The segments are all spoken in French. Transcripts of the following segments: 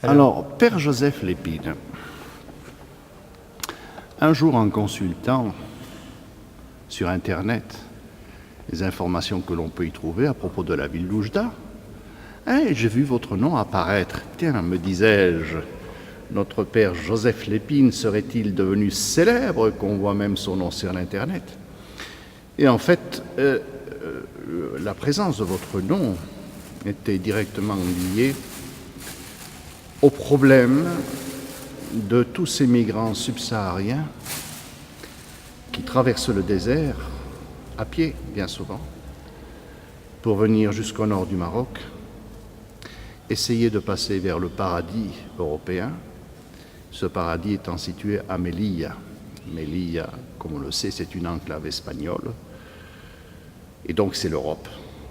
Alors, Père Joseph Lépine, un jour en consultant sur Internet les informations que l'on peut y trouver à propos de la ville d'Oujda, j'ai vu votre nom apparaître. Tiens, me disais-je, notre Père Joseph Lépine serait-il devenu célèbre, qu'on voit même son nom sur l'Internet? Et en fait, la présence de votre nom était directement liée au problème de tous ces migrants subsahariens qui traversent le désert, à pied bien souvent, pour venir jusqu'au nord du Maroc, essayer de passer vers le paradis européen, ce paradis étant situé à Melilla. Melilla, comme on le sait, c'est une enclave espagnole, et donc c'est l'Europe,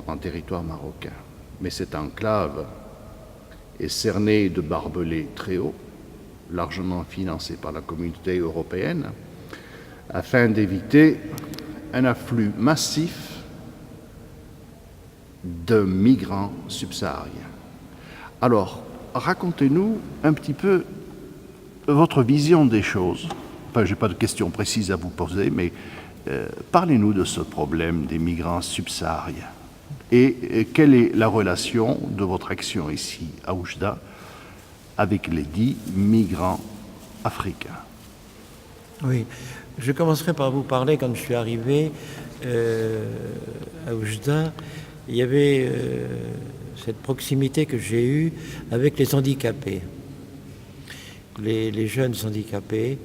en territoire marocain. Mais cette enclave est cernée de barbelés très hauts, largement financés par la communauté européenne, afin d'éviter un afflux massif de migrants subsahariens. Alors, racontez-nous un petit peu votre vision des choses. Enfin, je n'ai pas de questions précises à vous poser, mais parlez-nous de ce problème des migrants subsahariens. Et quelle est la relation de votre action ici à Oujda avec les dits migrants africains? Oui, je commencerai par vous parler. Quand je suis arrivé à Oujda, il y avait cette proximité que j'ai eue avec les handicapés, les jeunes handicapés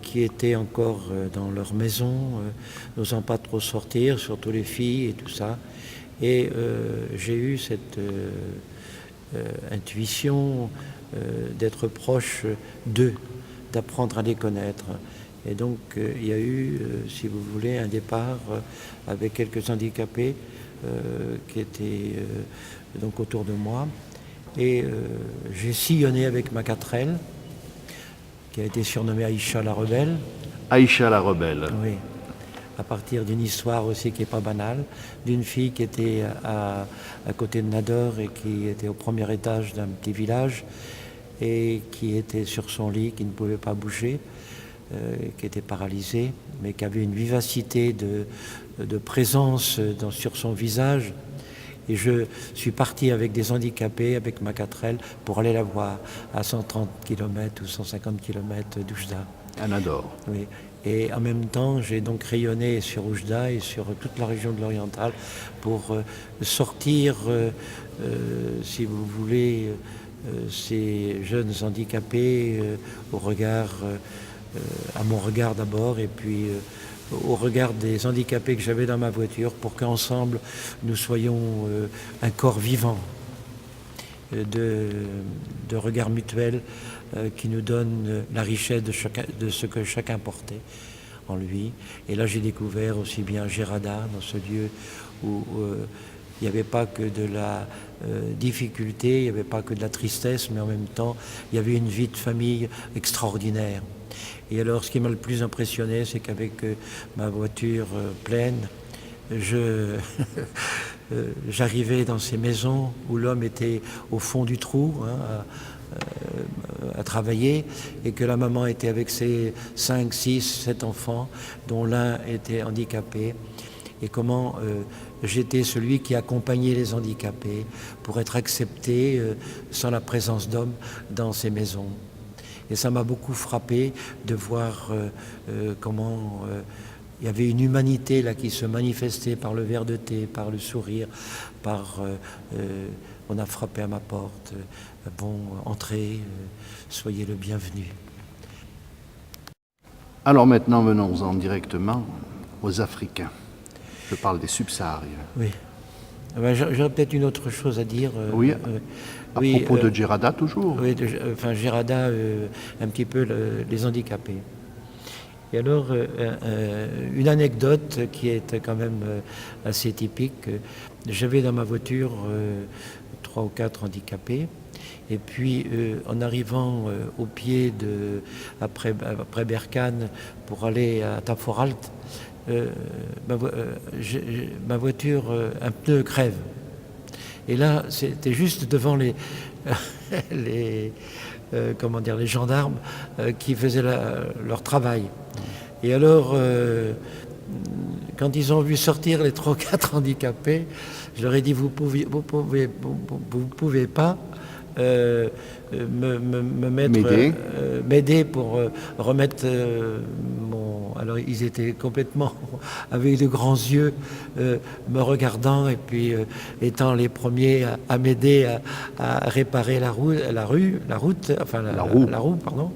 qui étaient encore dans leur maison, n'osant pas trop sortir, surtout les filles et tout ça. Et j'ai eu cette intuition d'être proche d'eux, d'apprendre à les connaître. Et donc il y a eu, si vous voulez, un départ avec quelques handicapés qui étaient donc autour de moi. Et j'ai sillonné avec ma 4L, qui a été surnommée Aïcha la Rebelle. Aïcha la Rebelle. Oui. À partir d'une histoire aussi qui n'est pas banale, d'une fille qui était à côté de Nador et qui était au premier étage d'un petit village et qui était sur son lit, qui ne pouvait pas bouger, qui était paralysée, mais qui avait une vivacité de présence sur son visage. Et je suis parti avec des handicapés, avec ma 4L, pour aller la voir à 130 km ou 150 km d'Oujda. À Nador. Oui. Et en même temps, j'ai donc rayonné sur Oujda et sur toute la région de l'Oriental pour sortir, si vous voulez, ces jeunes handicapés au regard, à mon regard d'abord, et puis au regard des handicapés que j'avais dans ma voiture, pour qu'ensemble nous soyons un corps vivant de regard mutuel qui nous donne la richesse de ce que chacun portait en lui. Et là, j'ai découvert aussi bien Gérada, dans ce lieu où il n'y avait pas que de la difficulté, il n'y avait pas que de la tristesse, mais en même temps, il y avait une vie de famille extraordinaire. Et alors, ce qui m'a le plus impressionné, c'est qu'avec ma voiture pleine, j'arrivais dans ces maisons où l'homme était au fond du trou, à travailler, et que la maman était avec ses 5, 6, 7 enfants, dont l'un était handicapé, et comment j'étais celui qui accompagnait les handicapés pour être accepté sans la présence d'hommes dans ces maisons. Et ça m'a beaucoup frappé de voir comment il y avait une humanité là qui se manifestait par le verre de thé, par le sourire, par on a frappé à ma porte, bon, entrez, soyez le bienvenu. Alors maintenant, venons-en directement aux Africains. Je parle des subsahariens. Oui. Ben, j'aurais peut-être une autre chose à dire. Oui, à propos de Gérada toujours. Oui, enfin Gérada, un petit peu les handicapés. Et alors, une anecdote qui est quand même assez typique. J'avais dans ma voiture 3 ou 4 handicapés. Et puis, en arrivant au pied après Berkane pour aller à Taforalt, ma voiture, un pneu crève. Et là, c'était juste devant les, les gendarmes qui faisaient leur travail. Et alors, quand ils ont vu sortir les 3 ou 4 handicapés, je leur ai dit, vous pouvez pas m'aider pour remettre mon... Alors ils étaient complètement avec de grands yeux me regardant et puis étant les premiers à m'aider à réparer la roue, pardon.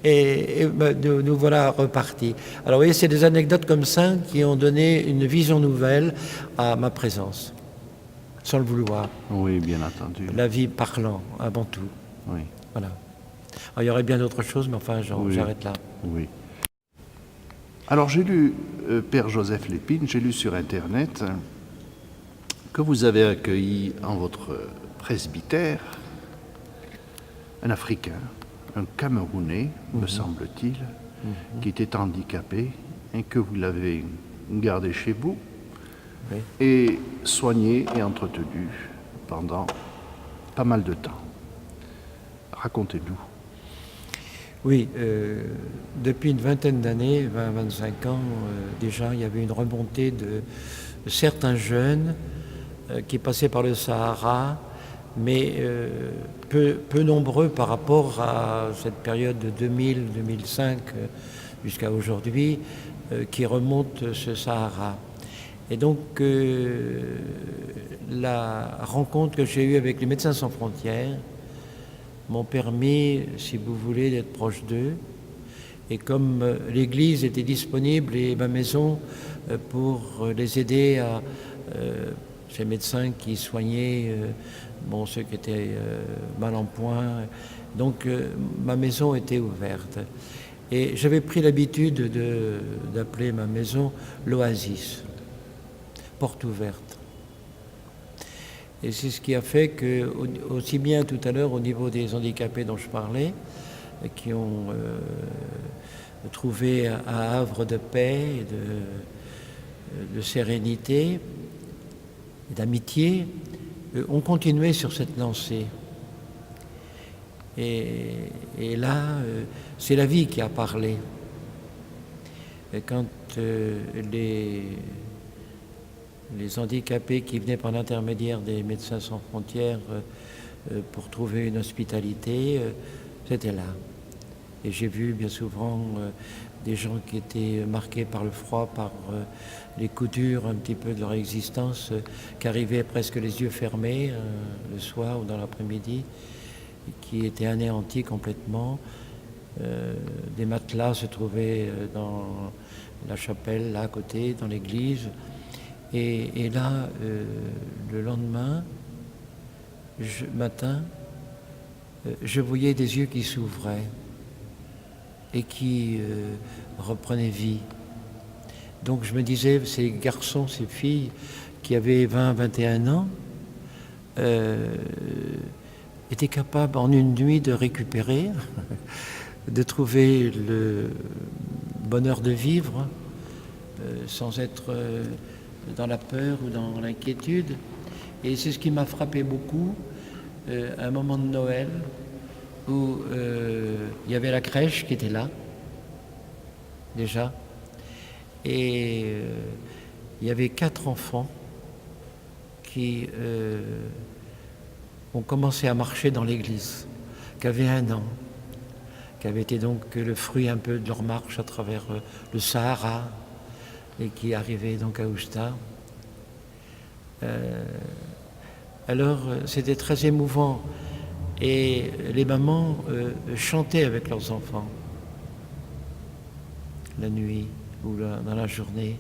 Et nous voilà repartis. Alors vous voyez, c'est des anecdotes comme ça qui ont donné une vision nouvelle à ma présence, sans le vouloir. Oui, bien entendu. La vie parlant, avant tout. Oui. Voilà. Alors, il y aurait bien d'autres choses, mais enfin, j'arrête là. Oui. Alors, j'ai lu, Père Joseph Lépine, j'ai lu sur Internet que vous avez accueilli en votre presbytère un Africain, un Camerounais, me semble-t-il, qui était handicapé et que vous l'avez gardé chez vous et soigné et entretenu pendant pas mal de temps. Racontez-nous. Oui, depuis une vingtaine d'années, 20-25 ans, déjà, il y avait une remontée de certains jeunes qui passaient par le Sahara, mais peu nombreux par rapport à cette période de 2000-2005 jusqu'à aujourd'hui, qui remonte ce Sahara. Et donc, la rencontre que j'ai eue avec les Médecins sans frontières m'ont permis, si vous voulez, d'être proche d'eux. Et comme l'église était disponible et ma maison pour les aider à ces médecins qui soignaient ceux qui étaient mal en point, donc ma maison était ouverte. Et j'avais pris l'habitude d'appeler ma maison l'oasis, porte ouverte. Et c'est ce qui a fait que, aussi bien tout à l'heure au niveau des handicapés dont je parlais, qui ont trouvé un havre de paix, de sérénité, d'amitié, ont continué sur cette lancée. Et là, c'est la vie qui a parlé. Et quand les handicapés qui venaient par l'intermédiaire des Médecins sans frontières pour trouver une hospitalité, c'était là. Et j'ai vu bien souvent des gens qui étaient marqués par le froid, par les coups durs un petit peu de leur existence, qui arrivaient presque les yeux fermés le soir ou dans l'après-midi, qui étaient anéantis complètement. Des matelas se trouvaient dans la chapelle, là à côté, dans l'église. Et là, le lendemain, matin, je voyais des yeux qui s'ouvraient et qui reprenaient vie. Donc je me disais, ces garçons, ces filles qui avaient 20-21 ans, étaient capables en une nuit de récupérer, de trouver le bonheur de vivre sans être dans la peur ou dans l'inquiétude. Et c'est ce qui m'a frappé beaucoup, un moment de Noël où il y avait la crèche qui était là, déjà, et il y avait 4 enfants qui ont commencé à marcher dans l'église, qui avaient 1 an, qui avaient été donc le fruit un peu de leur marche à travers le Sahara, et qui arrivaient donc à Oujda. Alors c'était très émouvant et les mamans chantaient avec leurs enfants la nuit ou dans la journée.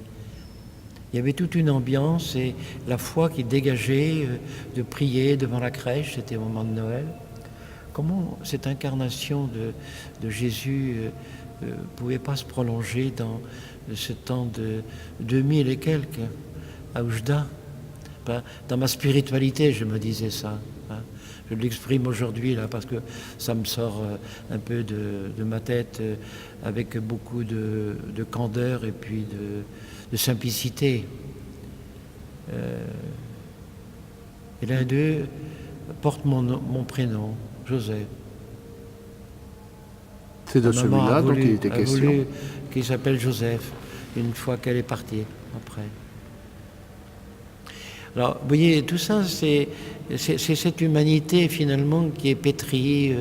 Il y avait toute une ambiance et la foi qui dégageait de prier devant la crèche, c'était au moment de Noël. Comment cette incarnation de Jésus ne pouvait pas se prolonger dans ce temps de 2000 et quelques à Oujda. Dans ma spiritualité, je me disais ça. Je l'exprime aujourd'hui là parce que ça me sort un peu de ma tête avec beaucoup de candeur et puis de simplicité. Et l'un d'eux porte mon prénom, Joseph. C'est de Ma maman celui-là dont il était a question. voulu qu'il s'appelle Joseph, une fois qu'elle est partie, après. Alors, vous voyez, tout ça, c'est cette humanité, finalement, qui est pétrie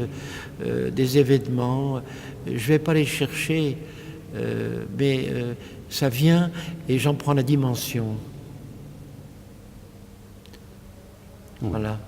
des événements. Je ne vais pas les chercher, mais ça vient et j'en prends la dimension. Voilà.